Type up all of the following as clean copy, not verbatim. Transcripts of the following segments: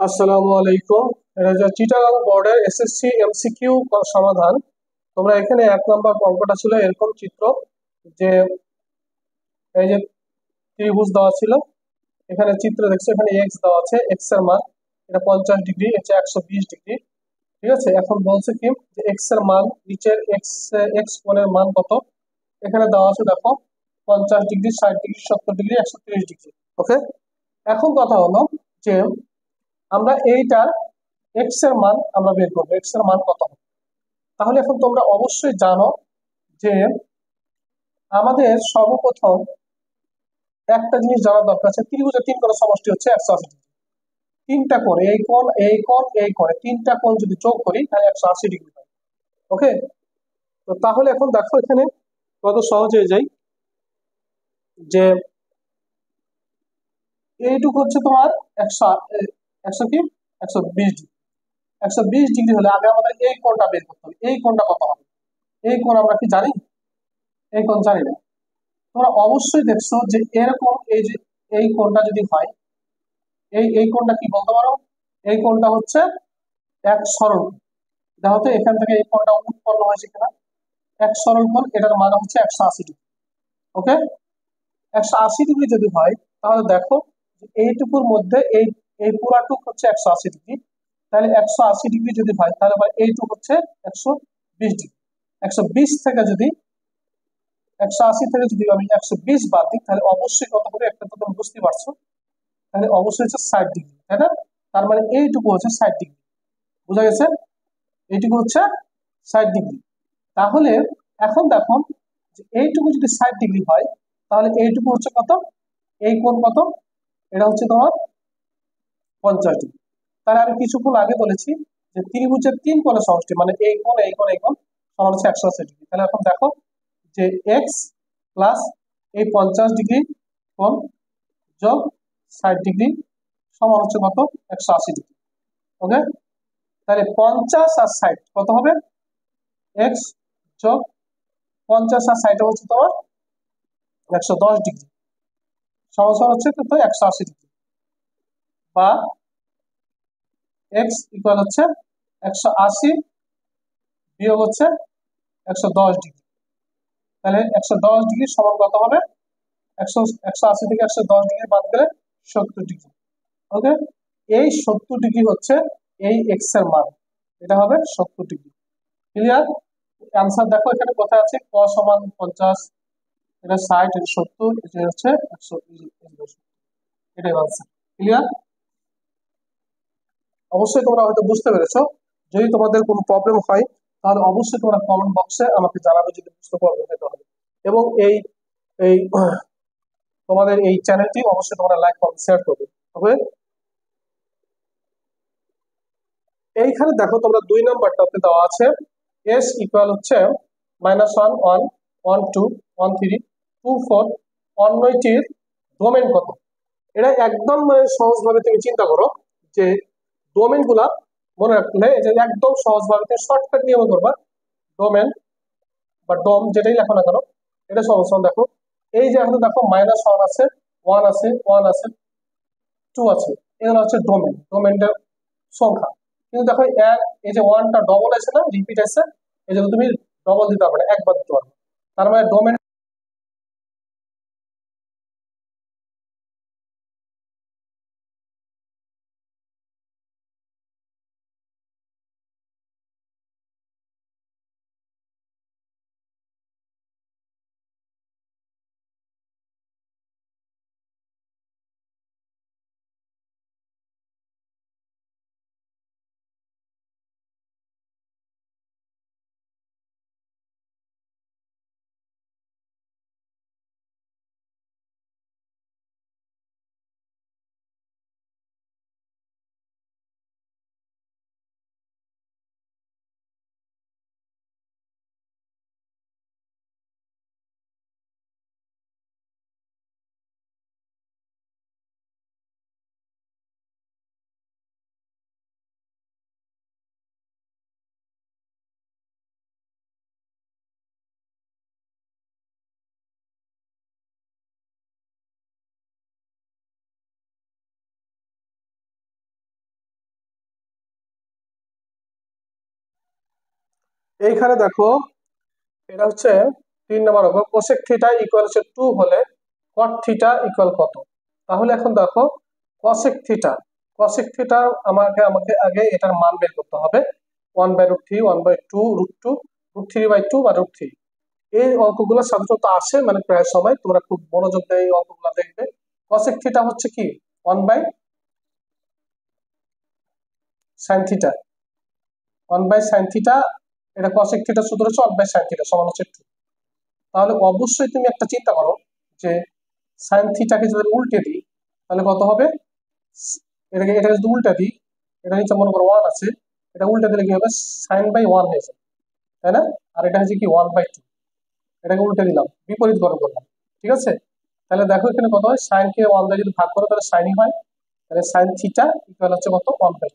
আসসালামু আলাইকুম। এটা যে চিটাগাং বোর্ডের এসএসসি এমসিকিউ সমাধান। তোমরা এখানে 1 নম্বর অঙ্কটা ছিল এরকম চিত্র, যে এই যে ত্রিভুজ দেওয়া ছিল, এখানে চিত্র দেখছো, এখানে এক্স দেওয়া আছে, এক্স এর মান এটা 50 ডিগ্রি, এটা 120 ডিগ্রি। ঠিক আছে, এখন বলছে কি যে এক্স এর মান, নিচের এক্স এক্স কোণের মান কত। এখানে দেওয়া আছে দেখো, 50 ডিগ্রি, 60 ডিগ্রি, 70 ডিগ্রি, 130 ডিগ্রি। ওকে, এখন কথা হলো যে আমরা এইটার এক্স এর মান আমরা বের করবো, এক্স এর মান কত হবে। তাহলে এখন তোমরা অবশ্যই জানো যে আমাদের সর্বপ্রথম একটা জিনিস জানা দরকার আছে, ত্রিভুজের 3 কোণের সমষ্টি হচ্ছে 180 ডিগ্রি। 3টা কোণ, এই কোণ, এই কোণ, এই কোণে 3টা কোণ যদি যোগ করি তাহলে 180 ডিগ্রি হয়। ওকে, তো তাহলে এখন দেখো এখানে কত সহজ হয়ে যায়, যে এইটুকু হচ্ছে তোমার একশো, একশো কি 120 ডিগ্রি। 120 ডিগ্রি হলে আগে আমাদের এই কোণটা বের করতে হবে, এই কোণটা কত হবে। এই কোণ আমরা কি জানি? এই কোণ জানি না। তোমরা অবশ্যই দেখছো যে এরকম, এই যে এই কোণটা যদি হয়, এই কোণটা কি বলতে পারো? এই কোণটা হচ্ছে এক সরল কোণ। দেখো তো এখান থেকে এই কোণটা উৎপন্ন হয়েছে কিনা। এক সরল কোণ, এটার মান হচ্ছে 180 ডিগ্রি। ওকে, 180 ডিগ্রি যদি হয়, তাহলে দেখো যে এইটুকুর মধ্যে এই এই পুরাটুক হচ্ছে 180 ডিগ্রি। তাহলে 180 ডিগ্রি যদি হয়, তাহলে আবার এইটুক হচ্ছে 120 ডিগ্রি। 120 থেকে যদি, 180 থেকে যদি আমি 120 বাদ দিই, তাহলে অবশ্যই কত হবে একটা তো তুমি বুঝতে পারছো। তাহলে অবশ্যই হচ্ছে 60 ডিগ্রি, তাই না? তার মানে এইটুকু হচ্ছে 60 ডিগ্রি। বুঝা গেছে? এইটুকু হচ্ছে 60 ডিগ্রি। তাহলে এখন দেখো যে এইটুকু যদি 60 ডিগ্রি হয়, তাহলে এইটুকু হচ্ছে কত? এই কোণ কত? এটা হচ্ছে তোমার 50 ডিগ্রি। তাহলে আমি কিছুক্ষণ আগে বলেছি যে ত্রিভুজের 3 কোণের সমষ্টি, মানে এই কোণ, এই কোণ, এই কোণ সমান হচ্ছে 180 ডিগ্রি। তাহলে এখন দেখো যে এক্স প্লাস এই 50 ডিগ্রি কোণ যোগ 60 ডিগ্রি সমান হচ্ছে কত? 180 ডিগ্রি। ওকে, তাহলে 50 আর 60 কত হবে? এক্স যোগ 50 আর 60 হচ্ছে তোমার 110 ডিগ্রি, সমান হচ্ছে কত? 180 ডিগ্রি। বা এক্স ইকুয়াল হচ্ছে 180 বিয়োগ হচ্ছে 110 ডিগ্রি। তাহলে 110 ডিগ্রি সমান কত হবে? 180 থেকে 110 ডিগ্রি বাদ গেলে 70 ডিগ্রি। ওকে, এই 70 ডিগ্রি হচ্ছে এই এক্স এর মান, এটা হবে 70 ডিগ্রি। ক্লিয়ার? অ্যান্সার দেখো এখানে কোথায় আছে, ক সমান 50, এটা 60, এটা 70, এটা হচ্ছে 100, এটাই আনসার। ক্লিয়ার? অবশ্যই তোমরা হয়তো বুঝতে পেরেছো। যদি তোমাদের কোনো প্রবলেম হয়, তাহলে অবশ্যই তোমরা কমেন্ট বক্সে আমাকে জানাবে যদি বুঝতে প্রবলেম হয় তাহলে। এবং এই এই তোমাদের এই চ্যানেলটি অবশ্যই তোমরা লাইক কমেন্ট শেয়ার করবে। ওকে, এইখানে দেখো তোমরা 2 নম্বরটাতে দেওয়া আছে এস ইকুয়াল হচ্ছে -1, 1, 1, 2, 1, 3, 2, 4, অন্যটির ডোমেন কত। এটা একদম সহজ ভাবে তুমি চিন্তা করো, যে ডোমেন গুলা মনে রাখলে, এই যে একদম সহজ ভাবে তুমি শর্টকাট নিয়মে করবা। ডোমেন বা ডোম যেটাই লেখো না কেন, এটা সহজ সহজ দেখো। এই যে এখন দেখো -1 আছে, 1 আছে, 1 আছে, 2 আছে, এগুলো হচ্ছে ডোমেন, ডোমেনটা সংখ্যা। কিন্তু দেখো এই যে ওয়ানটা ডবল আছে না, রিপিট আছে, এই জন্য তুমি ডবল দিতে পারবে না, একবার দিতে পারবে। তার মানে ডোমেন এইখানে দেখো, এটা হচ্ছে 3 নম্বর অঙ্ক, কোসেক থিটা ইকুয়াল হচ্ছে 2 হলে কট থিটা ইকুয়াল কত। তাহলে এখন দেখো কসেক থিটা, কসেক থিটা আমাকে আমাকে আগে এটার মান বের করতে হবে। 1/√3, 1/2, √2, √3/2 বা √3। এই অঙ্কগুলো সাধারণত আসে মানে প্রায় সময়, তোমরা খুব মনোযোগ দিয়ে এই অঙ্কগুলো দেখবে। কসেক থিটা হচ্ছে কি 1/sin থিটা, 1/sin থিটা। এটা কসেক থিটা সূত্র হচ্ছে 1/sin থিটা সমান হচ্ছে 2। তাহলে অবশ্যই তুমি একটা চিন্তা করো যে সাইন থিটাকে যদি উল্টে দিই তাহলে কত হবে। এটা যদি উল্টে দিই, এটা নিচে মনে করো 1 আছে, এটা উল্টে দিলে কি হবে, sin/1 হয়ে যাবে, তাই না? আর এটা হচ্ছে কি 1/2, এটাকে উল্টে দিলাম, বিপরীত গঠন করলাম, ঠিক আছে? তাহলে দেখো এখানে কত হয়, সাইন কে 1 দিয়ে যদি ভাগ করো তাহলে সাইনই হয়। তাহলে সাইন থিটা ইকুয়াল হচ্ছে কত, 1/2।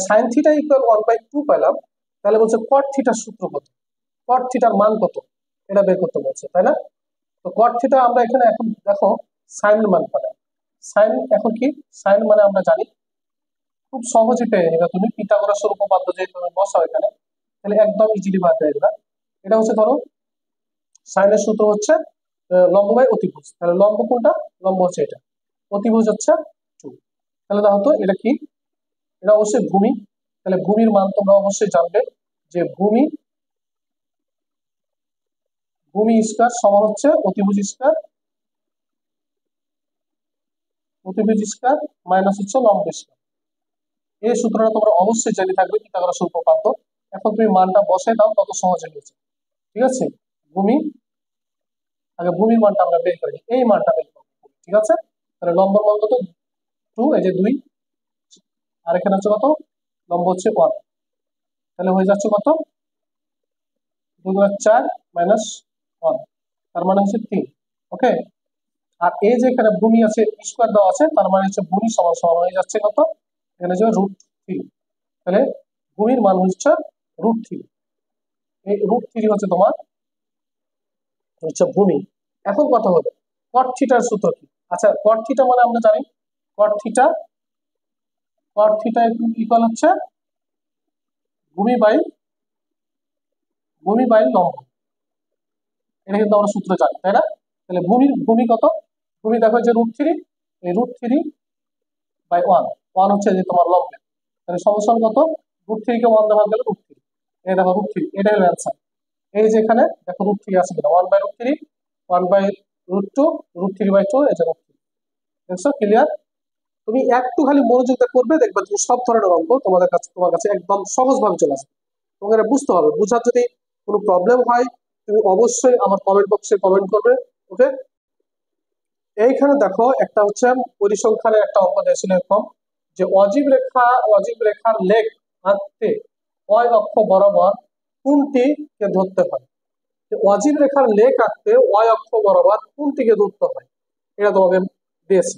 সাইন থিটা ইকুয়াল 1/2 পেলাম, তাহলে বলছে কট থিটার সূত্র কত, কট থিটার মান কত, এটা বের করতে বলছে, তাই না? তো কট থিটা আমরা এখানে এখন দেখো সাইনের মান পাবে। সাইন এখন কি, সাইন মানে আমরা জানি, খুব সহজে পেয়ে যাবে তুমি, পিথাগোরাসের উপপাদ্য যে তুমি বসাও এখানে, তাহলে একদম ইজিলি বার পেয়ে যাবে। এটা হচ্ছে ধরো সাইনের সূত্র হচ্ছে লম্ব বাই অতিভুজ। তাহলে লম্ব কোনটা, লম্ব হচ্ছে এটা, অতিভুজ হচ্ছে 2। তাহলে দেখো তো এটা কি, এটা অবশ্যই ভূমি। তাহলে ভূমির মান তোমরা অবশ্যই জানবে যে ভূমি, ভূমি স্কয়ার সমান হচ্ছে অতিভুজ স্কয়ার, অতিভুজ স্কয়ার মাইনাস হচ্ছে লম্ব স্কয়ার। এই সূত্রটা তোমরা অবশ্যই জেনে থাকবে, পিথাগোরাসের উপপাদ্য। এখন তুমি মানটা বসাই দাও, তত সহজে হয়েছে, ঠিক আছে? ভূমি, আগে ভূমির মানটা আমরা বের করি, এই মানটা বের করবো, ঠিক আছে? তাহলে লম্বর মান কত, 2, এই যে 2, আর এখানে হচ্ছে কত, লম্ব হচ্ছে 1, তাহলে হয়ে যাচ্ছে কত, 2×4 মাইনাস 1, তার মানে হচ্ছে 3। ওকে, আর এই যে এখানে ভূমি আছে স্কয়ার দেওয়া আছে, তার মানে হচ্ছে ভূমি সমান সমান হয়ে যাচ্ছে কত, এখানে যে √3। তাহলে ভূমির মান হচ্ছে √3, এই √3 হচ্ছে তোমার হচ্ছে ভূমি। এখন কথা হলো কট থিটার সূত্র কি। আচ্ছা, কট থিটা মানে আমরা জানি, কট থিটা, কট থিটা ইকুয়াল হচ্ছে ভূমি বাই, ভূমি বাই লম্ব। এটা কিন্তু আমরা সূত্র জানি, তাই না? তাহলে ভূমির, ভূমি কত, ভূমি দেখো যে √3, এই √3/1, 1 হচ্ছে যে তোমার লম্ব। তাহলে সমস্যা কত, √3 কে 1 দেওয়া গেল √3, এই দেখো √3, এটা হলো অ্যান্সার। এই যে এখানে দেখো √3 আছে কিনা, 1/√3, 1/√2, √3/2, এই যে √3। দেখছো, ক্লিয়ার? তুমি একটু খালি মনোযোগ দিয়ে করবে, দেখবে তুমি সব ধরনের অঙ্ক তোমাদের কাছে, তোমার কাছে একদম সহজ ভাবে চলে আসবে। তোমাকে এটা বুঝতে হবে, বুঝার যদি কোনো প্রবলেম হয় তুমি অবশ্যই আমার কমেন্ট বক্সে কমেন্ট করবে। ওকে, এইখানে দেখো একটা হচ্ছে পরিসংখ্যানের একটা অঙ্ক দিয়েছিল এরকম, যে অজীব রেখা, অজীব রেখার লেখ আঁকতে ওয়াই অক্ষ বরাবর কোনটিকে ধরতে হয়। অজীব রেখার লেখ আঁকতে ওয়াই অক্ষ বরাবর কোনটিকে ধরতে হয়, এটা তোমাকে দিয়েছে।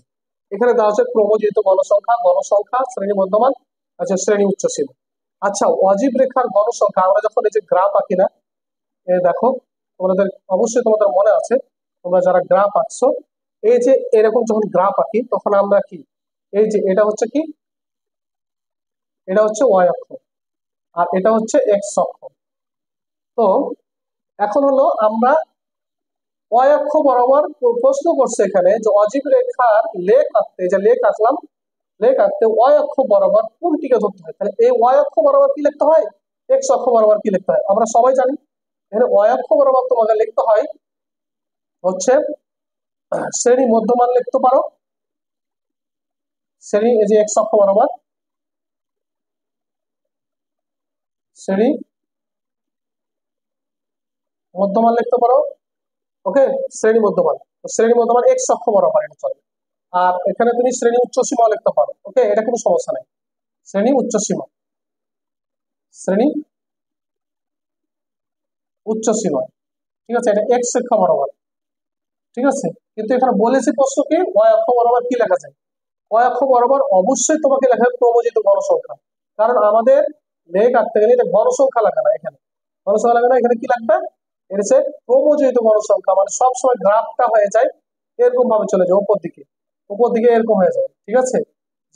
এখানে দেওয়া হচ্ছে ক্রমযুক্ত গণসংখ্যা, গণসংখ্যা শ্রেণী মধ্যমান, আচ্ছা শ্রেণী উচ্চ সীমা। আচ্ছা, অজীব রেখার গণসংখ্যা আমরা যখন এই যে গ্রাফ আঁকি না, দেখো তোমাদের অবশ্যই তোমাদের মনে আছে, তোমরা যারা গ্রাফ আঁকছো, এই যে এরকম যখন গ্রাফ আঁকি তখন আমরা কি, এই যে এটা হচ্ছে কি, এটা হচ্ছে ওয়াই অক্ষ আর এটা হচ্ছে এক্স অক্ষ। তো এখন হলো আমরা ওয়াই অক্ষ বরাবর প্রশ্ন করছে এখানে যে অজীব রেখার লেখ আঁকতে, যে লেখ আঁকলাম, লেখ আঁকতে ওয়াই অক্ষ বরাবর কোনটিকে ধরতে হয়। তাহলে এই ওয়াই অক্ষ বরাবর কি লিখতে হয়, এক্স অক্ষ বরাবর কি লিখতে হয়, আমরা সবাই জানি। এখানে ওয়াই অক্ষ বরাবর তোমাকে লিখতে হয় হচ্ছে শ্রেণী মধ্যমান লিখতে পারো, শ্রেণী, এই যে এক্স অক্ষ বরাবর শ্রেণী মধ্যমান লিখতে পারো। ওকে, শ্রেণী মধ্যমান, শ্রেণী মধ্যমান এক্স অক্ষ বরাবর এটা চলে। আর এখানে তুমি শ্রেণী উচ্চ সীমা লিখতে পারো। ওকে, এটা কোনো সমস্যা নাই, শ্রেণী উচ্চ সীমা, শ্রেণী উচ্চ সীমা, ঠিক আছে? এটা এক্স অক্ষ বরাবর, ঠিক আছে? কিন্তু এখানে বলেছি প্রশ্নকে ওয়াই অক্ষ বরাবর কি লেখা যায়, ওয়াই অক্ষ বরাবর অবশ্যই তোমাকে লেখা হবে ক্রমজিত গণসংখ্যা। কারণ আমাদের লেখ আঁকতে গেলে এটা গণসংখ্যা লাগবে না, এখানে গণসংখ্যা লাগবে না, এখানে কি লাগবে, এটা হচ্ছে ক্রমজিত গণসংখ্যা, মানে সবসময় গ্রাফটা হয়ে যায় এরকম ভাবে চলে যায় উপর দিকে, উপর দিকে এরকম হয়ে যায়, ঠিক আছে?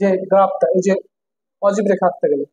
যে গ্রাফটা, এই যে অজীব রেখা আঁকতে গেলে